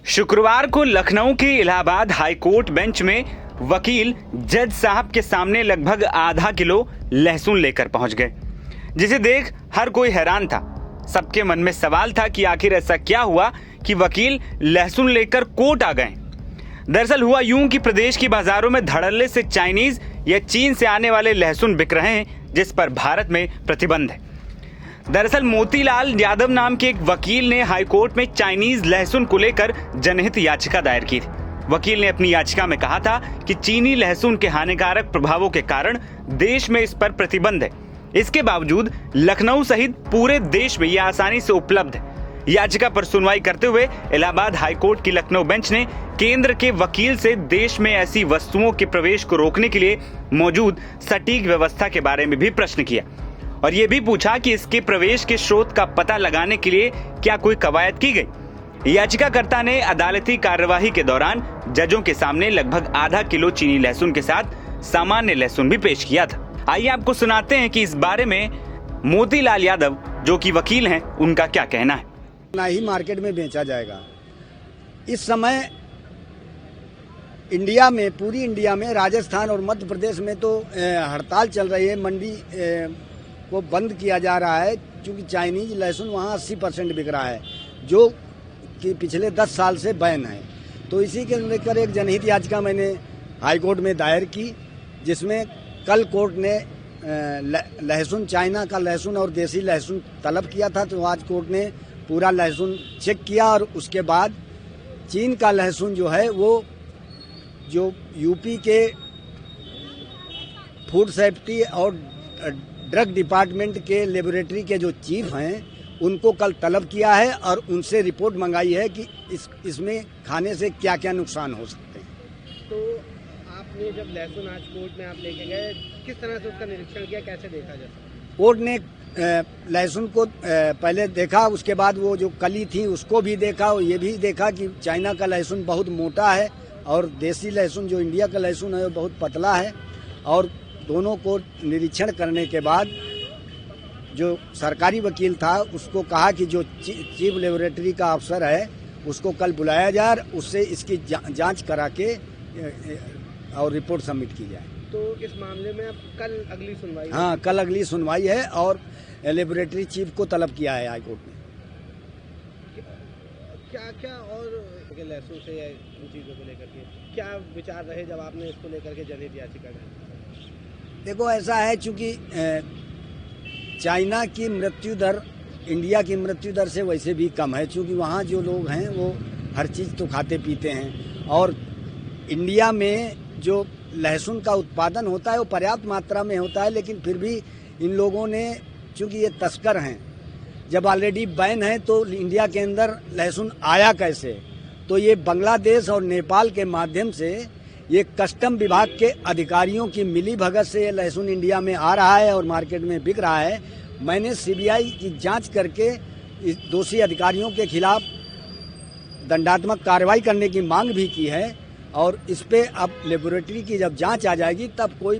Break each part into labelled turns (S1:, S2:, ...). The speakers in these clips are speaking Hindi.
S1: शुक्रवार को लखनऊ के इलाहाबाद हाईकोर्ट बेंच में वकील जज साहब के सामने लगभग आधा किलो लहसुन लेकर पहुंच गए, जिसे देख हर कोई हैरान था। सबके मन में सवाल था कि आखिर ऐसा क्या हुआ कि वकील लहसुन लेकर कोर्ट आ गए। दरअसल हुआ यूं कि प्रदेश की बाजारों में धड़ल्ले से चाइनीज या चीन से आने वाले लहसुन बिक रहे हैं, जिस पर भारत में प्रतिबंध है। दरअसल मोतीलाल यादव नाम के एक वकील ने हाईकोर्ट में चाइनीज लहसुन को लेकर जनहित याचिका दायर की थी। वकील ने अपनी याचिका में कहा था कि चीनी लहसुन के हानिकारक प्रभावों के कारण देश में इस पर प्रतिबंध है। इसके बावजूद लखनऊ सहित पूरे देश में यह आसानी से उपलब्ध है। याचिका पर सुनवाई करते हुए इलाहाबाद हाईकोर्ट की लखनऊ बेंच ने केंद्र के वकील से देश में ऐसी वस्तुओं के प्रवेश को रोकने के लिए मौजूद सटीक व्यवस्था के बारे में भी प्रश्न किया और ये भी पूछा कि इसके प्रवेश के स्रोत का पता लगाने के लिए क्या कोई कवायद की गई। याचिकाकर्ता ने अदालती कार्यवाही के दौरान जजों के सामने लगभग आधा किलो चीनी लहसुन के साथ सामान्य लहसुन भी पेश किया था। आइए आपको सुनाते हैं कि इस बारे में मोतीलाल यादव, जो कि वकील हैं, उनका क्या कहना है।
S2: ना ही मार्केट में बेचा जाएगा। इस समय इंडिया में, पूरी इंडिया में, राजस्थान और मध्य प्रदेश में तो हड़ताल चल रही है। मंडी को बंद किया जा रहा है क्योंकि चाइनीज लहसुन वहाँ 80% बिक रहा है, जो कि पिछले 10 साल से बैन है। तो इसी के लेकर एक जनहित याचिका मैंने हाईकोर्ट में दायर की, जिसमें कल कोर्ट ने लहसुन, चाइना का लहसुन और देसी लहसुन तलब किया था। तो आज कोर्ट ने पूरा लहसुन चेक किया और उसके बाद चीन का लहसुन जो है वो जो यूपी के फूड सेफ्टी और ड्रग डिपार्टमेंट के लेबोरेटरी के जो चीफ हैं उनको कल तलब किया है और उनसे रिपोर्ट मंगाई है कि इसमें खाने से क्या क्या नुकसान हो सकते हैं।
S3: तो आपने जब लहसुन आज कोर्ट में आप लेके गए, किस तरह से उसका निरीक्षण किया, कैसे देखा जा सकता?
S2: कोर्ट ने लहसुन को पहले देखा, उसके बाद वो जो कली थी उसको भी देखा और ये भी देखा कि चाइना का लहसुन बहुत मोटा है और देसी लहसुन जो इंडिया का लहसुन है वो बहुत पतला है। और दोनों को निरीक्षण करने के बाद जो सरकारी वकील था उसको कहा कि जो चीफ लेबोरेटरी का अफसर है उसको कल बुलाया जाए, उससे इसकी जांच करा के और रिपोर्ट सबमिट की जाए।
S3: तो इस मामले में अब कल अगली सुनवाई?
S2: हाँ, कल अगली सुनवाई है और लेबोरेटरी चीफ को तलब किया है हाईकोर्ट ने।
S3: क्या क्या और लहसुन से इन चीज़ों को लेकर के क्या विचार रहे जब आपने इसको लेकर के जनहित याचिका डाली?
S2: देखो, ऐसा है चूँकि चाइना की मृत्यु दर इंडिया की मृत्यु दर से वैसे भी कम है, क्योंकि वहाँ जो लोग हैं वो हर चीज़ तो खाते पीते हैं और इंडिया में जो लहसुन का उत्पादन होता है वो पर्याप्त मात्रा में होता है। लेकिन फिर भी इन लोगों ने, चूँकि ये तस्कर हैं, जब ऑलरेडी बैन है तो इंडिया के अंदर लहसुन आया कैसे? तो ये बांग्लादेश और नेपाल के माध्यम से ये कस्टम विभाग के अधिकारियों की मिलीभगत से ये लहसुन इंडिया में आ रहा है और मार्केट में बिक रहा है। मैंने सीबीआई की जांच करके इस दोषी अधिकारियों के खिलाफ दंडात्मक कार्रवाई करने की मांग भी की है और इस पे अब लेबोरेटरी की जब जांच आ जाएगी तब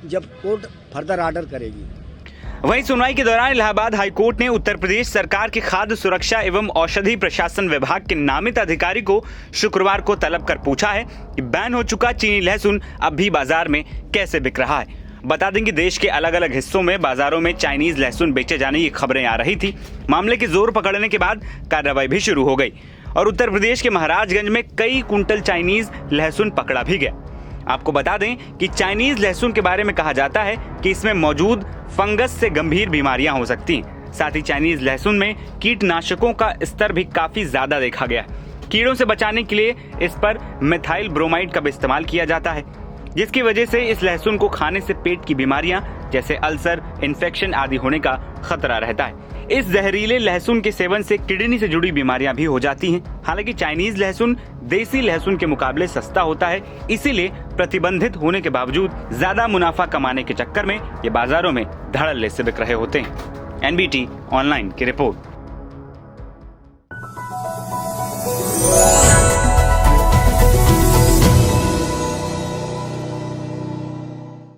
S2: जब कोर्ट फर्दर ऑर्डर करेगी।
S1: वहीं सुनवाई के दौरान इलाहाबाद हाईकोर्ट ने उत्तर प्रदेश सरकार के खाद्य सुरक्षा एवं औषधि प्रशासन विभाग के नामित अधिकारी को शुक्रवार को तलब कर पूछा है कि बैन हो चुका चीनी लहसुन अब भी बाजार में कैसे बिक रहा है। बता दें कि देश के अलग अलग हिस्सों में बाजारों में चाइनीज लहसुन बेचे जाने की खबरें आ रही थी। मामले के जोर पकड़ने के बाद कार्रवाई भी शुरू हो गई और उत्तर प्रदेश के महाराजगंज में कई कुंटल चाइनीज लहसुन पकड़ा भी गया। आपको बता दें कि चाइनीज लहसुन के बारे में कहा जाता है कि इसमें मौजूद फंगस से गंभीर बीमारियां हो सकती हैं। साथ ही चाइनीज लहसुन में कीटनाशकों का स्तर भी काफी ज्यादा देखा गया। कीड़ों से बचाने के लिए इस पर मिथाइल ब्रोमाइड का भी इस्तेमाल किया जाता है, जिसकी वजह से इस लहसुन को खाने से पेट की बीमारियां जैसे अल्सर, इन्फेक्शन आदि होने का खतरा रहता है। इस जहरीले लहसुन के सेवन से किडनी से जुड़ी बीमारियां भी हो जाती हैं। हालांकि चाइनीज लहसुन देसी लहसुन के मुकाबले सस्ता होता है, इसीलिए प्रतिबंधित होने के बावजूद ज्यादा मुनाफा कमाने के चक्कर में ये बाजारों में धड़ल्ले से बिक रहे होते हैं। एनबीटी ऑनलाइन की रिपोर्ट।